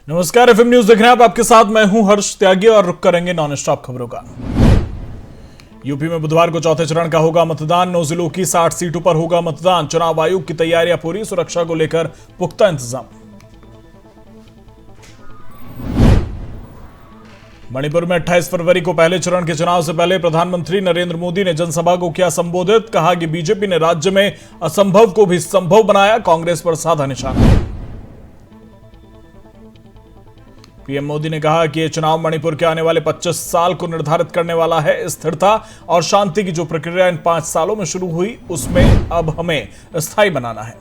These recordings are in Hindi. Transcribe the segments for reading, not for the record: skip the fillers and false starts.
नमस्कार, एफएम न्यूज देख रहे हैं आप। आपके साथ मैं हूं हर्ष त्यागी और रुक करेंगे नॉन स्टॉप खबरों का। यूपी में बुधवार को चौथे चरण का होगा मतदान। 9 जिलों की 60 सीटों पर होगा मतदान। चुनाव आयोग की तैयारियां पूरी, सुरक्षा को लेकर पुख्ता इंतजाम। मणिपुर में 28 फरवरी को पहले चरण के चुनाव से पहले प्रधानमंत्री नरेंद्र मोदी ने जनसभा को किया संबोधित। कहा कि बीजेपी ने राज्य में असंभव को भी संभव बनाया, कांग्रेस पर साधा निशाना। पीएम मोदी ने कहा कि यह चुनाव मणिपुर के आने वाले 25 साल को निर्धारित करने वाला है। स्थिरता और शांति की जो प्रक्रिया इन 5 सालों में शुरू हुई, उसमें अब हमें स्थायी बनाना है।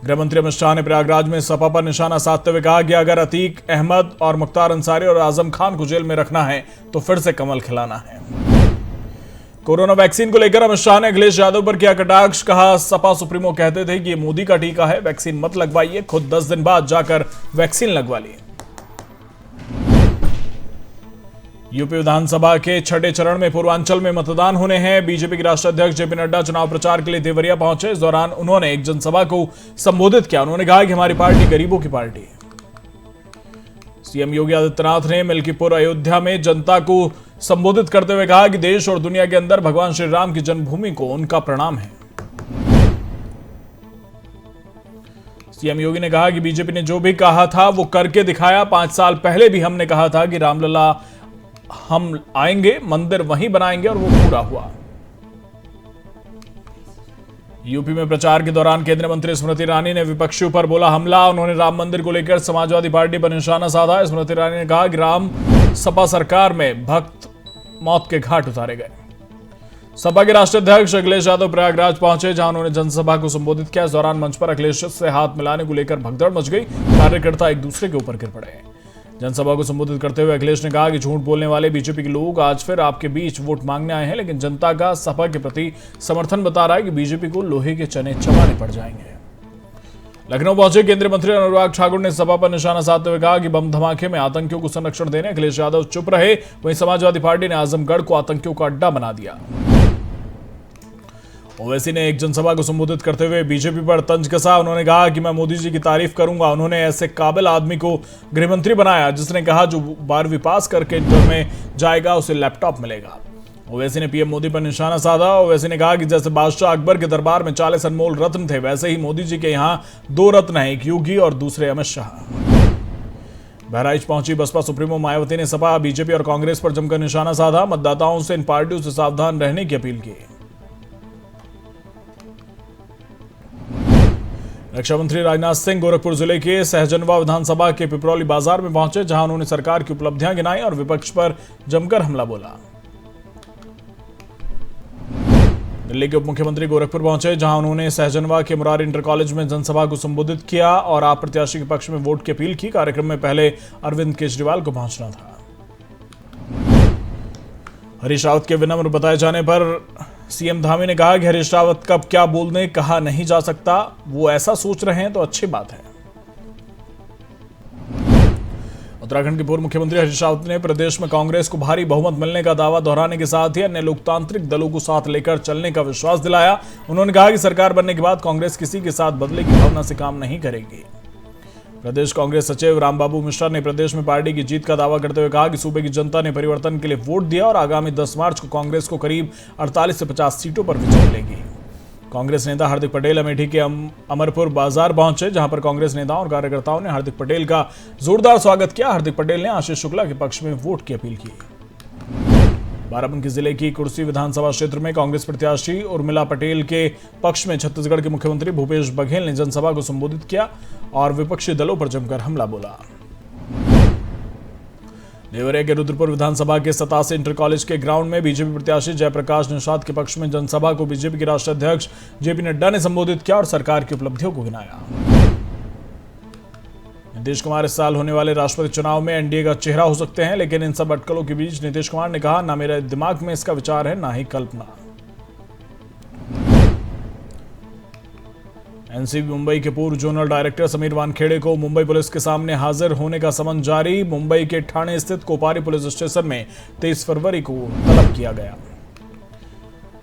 गृहमंत्री अमित शाह ने प्रयागराज में सपा पर निशाना साधते हुए कहा कि अगर अतीक अहमद और मुख्तार अंसारी और आजम खान को जेल में रखना है तो फिर से कमल खिलाना है। कोरोना वैक्सीन को लेकर अमित शाह ने अखिलेश यादव पर किया कटाक्ष। कहा, सपा सुप्रीमो कहते थे कि ये मोदी का टीका है, वैक्सीन मत लगवाइए, खुद 10 दिन बाद जाकर वैक्सीन लगवा लिए। यूपी विधानसभा के छठे चरण में पूर्वांचल में मतदान होने हैं। बीजेपी के राष्ट्रीय अध्यक्ष जेपी नड्डा चुनाव प्रचार के लिए देवरिया पहुंचे। इस दौरान उन्होंने एक जनसभा को संबोधित किया। उन्होंने कहा कि हमारी पार्टी गरीबों की पार्टी है। सीएम योगी आदित्यनाथ ने मिल्कीपुर अयोध्या में जनता को संबोधित करते हुए कहा कि देश और दुनिया के अंदर भगवान श्री राम की जन्मभूमि को उनका प्रणाम है। सीएम योगी ने कहा कि बीजेपी ने जो भी कहा था वो करके दिखाया। 5 साल पहले भी हमने कहा था कि रामलला हम आएंगे, मंदिर वहीं बनाएंगे, और वो पूरा हुआ। यूपी में प्रचार के दौरान केंद्रीय मंत्री स्मृति ईरानी ने विपक्षियों पर बोला हमला। उन्होंने राम मंदिर को लेकर समाजवादी पार्टी पर निशाना साधा। स्मृति ईरानी ने कहा कि राम सपा सरकार में भक्त मौत के घाट उतारे गए। सपा के राष्ट्रीय अध्यक्ष अखिलेश यादव प्रयागराज पहुंचे, जहां उन्होंने जनसभा को संबोधित किया। इस दौरान मंच पर अखिलेश से हाथ मिलाने को लेकर भगदड़ मच गई। कार्यकर्ता एक दूसरे के ऊपर गिर पड़े। जनसभा को संबोधित करते हुए अखिलेश ने कहा कि झूठ बोलने वाले बीजेपी के लोग आज फिर आपके बीच वोट मांगने आए हैं, लेकिन जनता का सपा के प्रति समर्थन बता रहा है कि बीजेपी को लोहे के चने चबाने पड़ जाएंगे। लखनऊ पहुंचे केंद्रीय मंत्री अनुराग ठाकुर ने सपा पर निशाना साधते हुए कहा कि बम धमाके में आतंकियों को संरक्षण देने अखिलेश यादव चुप रहे। वहीं समाजवादी पार्टी ने आजमगढ़ को आतंकियों का अड्डा बना दिया। ओवैसी ने एक जनसभा को संबोधित करते हुए बीजेपी पर तंज कसा। उन्होंने कहा कि मैं मोदी जी की तारीफ करूंगा। उन्होंने ऐसे काबिल आदमी को गृहमंत्री बनाया जिसने कहा जो 12वीं पास करके इंटर में जाएगा उसे लैपटॉप मिलेगा। ओवैसी ने पीएम मोदी पर निशाना साधा। ओवैसी ने कहा कि जैसे बादशाह अकबर के दरबार में 40 अनमोल रत्न थे, वैसे ही मोदी जी के यहां 2 रत्न हैं, एक योगी और दूसरे अमित शाह। बहराइच पहुंची बसपा सुप्रीमो मायावती ने सपा, बीजेपी और कांग्रेस पर जमकर निशाना साधा। मतदाताओं से इन पार्टियों से सावधान रहने की अपील की। रक्षा मंत्री राजनाथ सिंह गोरखपुर जिले के सहजनवा विधानसभा के पिपरौली बाजार में पहुंचे, जहां उन्होंने सरकार की उपलब्धियां गिनाई और विपक्ष पर जमकर हमला बोला। दिल्ली के उप मुख्यमंत्री गोरखपुर पहुंचे, जहां उन्होंने सहजनवा के मुरारी इंटर कॉलेज में जनसभा को संबोधित किया और आप प्रत्याशी के पक्ष में वोट की अपील की। कार्यक्रम में पहले अरविंद केजरीवाल को पहुंचना था। हरीश रावत के विनम्र बताए जाने पर सीएम धामी ने कहा कि हरीश रावत कब क्या बोलने कहा नहीं जा सकता। वो ऐसा सोच रहे हैं तो अच्छी बात है। उत्तराखंड के पूर्व मुख्यमंत्री हरीश रावत ने प्रदेश में कांग्रेस को भारी बहुमत मिलने का दावा दोहराने के साथ ही अन्य लोकतांत्रिक दलों को साथ लेकर चलने का विश्वास दिलाया। उन्होंने कहा कि सरकार बनने के बाद कांग्रेस किसी के साथ बदले की भावना से काम नहीं करेगी। प्रदेश कांग्रेस सचिव रामबाबू मिश्रा ने प्रदेश में पार्टी की जीत का दावा करते हुए कहा कि सूबे की जनता ने परिवर्तन के लिए वोट दिया और आगामी 10 मार्च को कांग्रेस को करीब 48 से 50 सीटों पर विजय मिलेगी। कांग्रेस नेता हार्दिक पटेल अमेठी के अमरपुर बाजार पहुंचे, जहां पर कांग्रेस नेताओं और कार्यकर्ताओं ने हार्दिक पटेल का जोरदार स्वागत किया। हार्दिक पटेल ने आशीष शुक्ला के पक्ष में वोट की अपील की। बाराबंकी जिले की कुर्सी विधानसभा क्षेत्र में कांग्रेस प्रत्याशी उर्मिला पटेल के पक्ष में छत्तीसगढ़ के मुख्यमंत्री भूपेश बघेल ने जनसभा को संबोधित किया और विपक्षी दलों पर जमकर हमला बोला। देवरिया के रुद्रपुर विधानसभा के 87 इंटर कॉलेज के ग्राउंड में बीजेपी प्रत्याशी जयप्रकाश निषाद के पक्ष में जनसभा को बीजेपी के राष्ट्रीय अध्यक्ष जेपी नड्डा ने संबोधित किया और सरकार की उपलब्धियों को गिनाया। नीतीश कुमार इस साल होने वाले राष्ट्रपति चुनाव में एनडीए का चेहरा हो सकते हैं, लेकिन इन सब अटकलों के बीच नीतीश कुमार ने कहा, ना मेरे दिमाग में इसका विचार है, ना ही कल्पना। एनसीबी मुंबई के पूर्व जोनल डायरेक्टर समीर वानखेड़े को मुंबई पुलिस के सामने हाजिर होने का समन जारी। मुंबई के ठाणे स्थित कोपारी पुलिस स्टेशन में 23 फरवरी को तलब किया गया।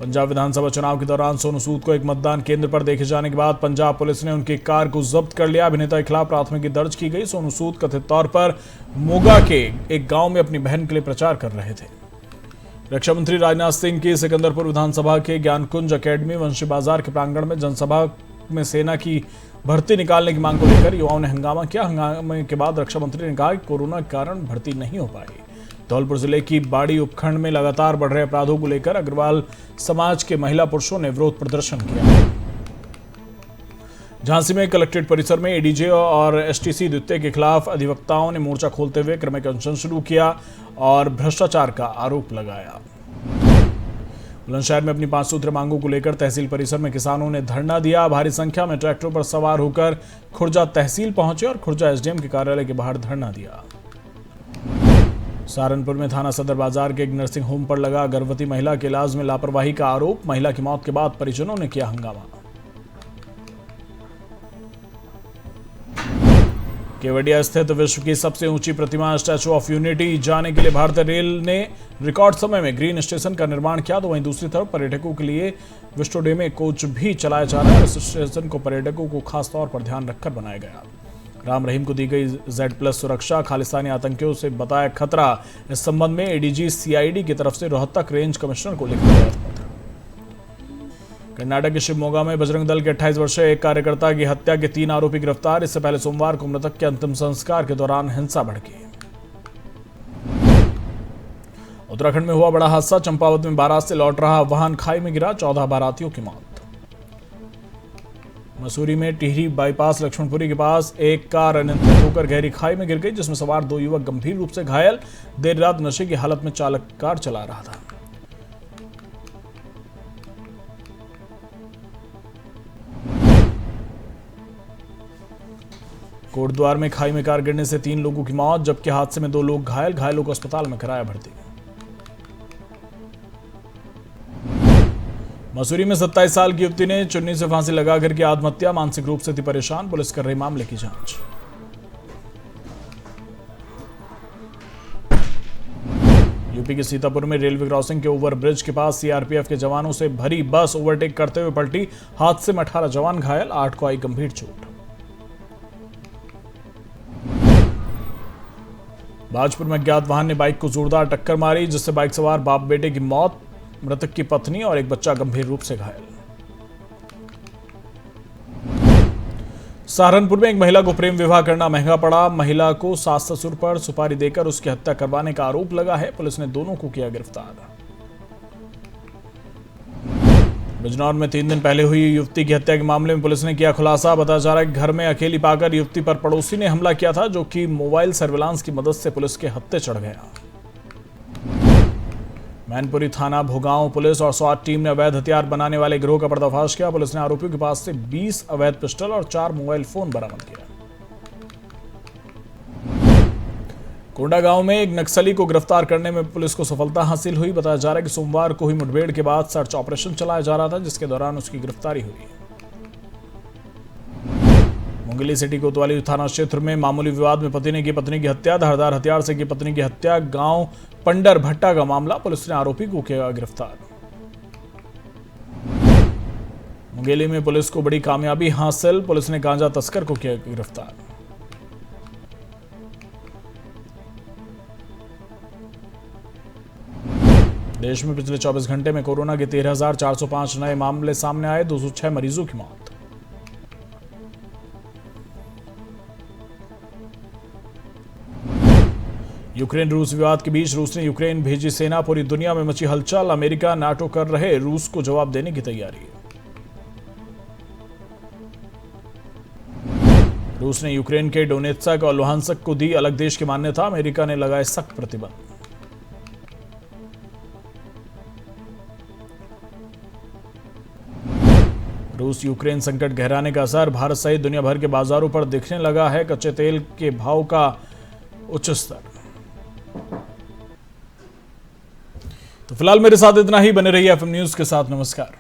पंजाब विधानसभा चुनाव के दौरान सोनू सूद को एक मतदान केंद्र पर देखे जाने के बाद पंजाब पुलिस ने उनकी कार को जब्त कर लिया। अभिनेता के खिलाफ प्राथमिकी दर्ज की गई। सोनू सूद कथित तौर पर मोगा के एक गांव में अपनी बहन के लिए प्रचार कर रहे थे। रक्षा मंत्री राजनाथ सिंह की सिकंदरपुर विधानसभा के ज्ञानकुंज अकेडमी वंशी बाजार के प्रांगण में जनसभा में सेना की भर्ती निकालने की मांग को लेकर युवाओं ने हंगामा किया। हंगामे के बाद रक्षा मंत्री ने कहा कि कोरोना के कारण भर्ती नहीं हो पाई। धौलपुर जिले की बाड़ी उपखंड में लगातार बढ़ रहे अपराधों को लेकर अग्रवाल समाज के महिला पुरुषों ने विरोध प्रदर्शन किया। झांसी में कलेक्ट्रेट परिसर में एडीजे और एसटीसी द्वितीय के खिलाफ अधिवक्ताओं ने मोर्चा खोलते हुए क्रमिक अनशन शुरू किया और भ्रष्टाचार का आरोप लगाया। बुलंदशहर में अपनी 5 सूत्र मांगों को लेकर तहसील परिसर में किसानों ने धरना दिया। भारी संख्या में ट्रैक्टरों पर सवार होकर खुर्जा तहसील पहुंचे और खुर्जा एसडीएम के कार्यालय के बाहर धरना दिया। सहारनपुर में थाना सदर बाजार के एक नर्सिंग होम पर लगा गर्भवती महिला के इलाज में लापरवाही का आरोप। महिला की मौत के बाद परिजनों ने किया हंगामा। केवड़िया स्थित विश्व की सबसे ऊंची प्रतिमा स्टैचू ऑफ यूनिटी जाने के लिए भारतीय रेल ने रिकॉर्ड समय में ग्रीन स्टेशन का निर्माण किया। तो वहीं दूसरी तरफ पर्यटकों के लिए विस्टोडे में कोच भी चलाया जा रहा है। इस स्टेशन को पर्यटकों को खास तौर पर ध्यान रखकर बनाया गया। राम रहीम को दी गई Z+ सुरक्षा, खालिस्तानी आतंकियों से बताया खतरा। इस संबंध में एडीजी सीआईडी की तरफ से रोहतक रेंज कमिश्नर को लिखा गया था। कर्नाटक के शिवमोगा में बजरंग दल के 28 वर्षीय एक कार्यकर्ता की हत्या के 3 आरोपी गिरफ्तार। इससे पहले सोमवार को मृतक के अंतिम संस्कार के दौरान हिंसा भड़की। उत्तराखंड में हुआ बड़ा हादसा। चंपावत में बारात से लौट रहा वाहन खाई में गिरा, 14 बारातियों की मौत। मसूरी में टिहरी बाईपास लक्ष्मणपुरी के पास एक कार अनियंत्रित होकर गहरी खाई में गिर गई, जिसमें सवार 2 युवक गंभीर रूप से घायल। देर रात नशे की हालत में चालक कार चला रहा था। कोटद्वार में खाई में कार गिरने से 3 लोगों की मौत, जबकि हादसे में 2 लोग घायल। घायलों को अस्पताल में कराया भर्ती। मसूरी में 27 साल की युवती ने चुन्नी से फांसी लगाकर की आत्महत्या। मानसिक रूप से थी परेशान। पुलिस कर रही मामले की जांच। यूपी के सीतापुर में रेलवे क्रॉसिंग के ओवरब्रिज के पास सीआरपीएफ के जवानों से भरी बस ओवरटेक करते हुए पलटी। हादसे में 18 जवान घायल, 8 को आई गंभीर चोट। भाजपुर में अज्ञात वाहन ने बाइक को जोरदार टक्कर मारी, जिससे बाइक सवार बाप बेटे की मौत, मृतक की पत्नी और एक बच्चा गंभीर रूप से घायल। सहारनपुर में एक महिला को प्रेम विवाह करना महंगा पड़ा। महिला को सास ससुर पर सुपारी देकर उसकी हत्या करवाने का आरोप लगा है। पुलिस ने दोनों को किया गिरफ्तार। बिजनौर में 3 दिन पहले हुई युवती की हत्या के मामले में पुलिस ने किया खुलासा। बताया जा रहा है कि घर में अकेली पाकर युवती पर पड़ोसी ने हमला किया था, जो कि मोबाइल सर्विलांस की मदद से पुलिस के हत्थे चढ़ गया। मैनपुरी थाना भोगांव पुलिस और स्वाट टीम ने अवैध हथियार बनाने वाले गिरोह का पर्दाफाश किया। पुलिस ने आरोपियों के पास से 20 अवैध पिस्टल और 4 मोबाइल फोन बरामद किया। कोंडा गांव में एक नक्सली को गिरफ्तार करने में पुलिस को सफलता हासिल हुई। बताया जा रहा है कि सोमवार को हुई मुठभेड़ के बाद सर्च ऑपरेशन चलाया जा रहा था, जिसके दौरान उसकी गिरफ्तारी हुई। मुंगेली सिटी कोतवाली थाना क्षेत्र में मामूली विवाद में पति ने की पत्नी की हत्या। धारदार हथियार से की पत्नी की हत्या। गांव पंडर भट्टा का मामला। पुलिस ने आरोपी को किया गिरफ्तार। मुंगेली में पुलिस को बड़ी कामयाबी हासिल। पुलिस ने गांजा तस्कर को किया गिरफ्तार। देश में पिछले 24 घंटे में कोरोना के 13,405 नए मामले सामने आए। 206 मरीजों की मौत। यूक्रेन रूस विवाद के बीच रूस ने यूक्रेन भेजी सेना। पूरी दुनिया में मची हलचल। अमेरिका नाटो कर रहे रूस को जवाब देने की तैयारी। रूस ने यूक्रेन के डोनेत्स्क और लुहांस्क को दी अलग देश की मान्यता। अमेरिका ने लगाए सख्त प्रतिबंध। रूस यूक्रेन संकट गहराने का असर भारत सहित दुनिया भर के बाजारों पर दिखने लगा है। कच्चे तेल के भाव का उच्च स्तर। तो फिलहाल मेरे साथ इतना ही। बने रहिए एफएम न्यूज के साथ। नमस्कार।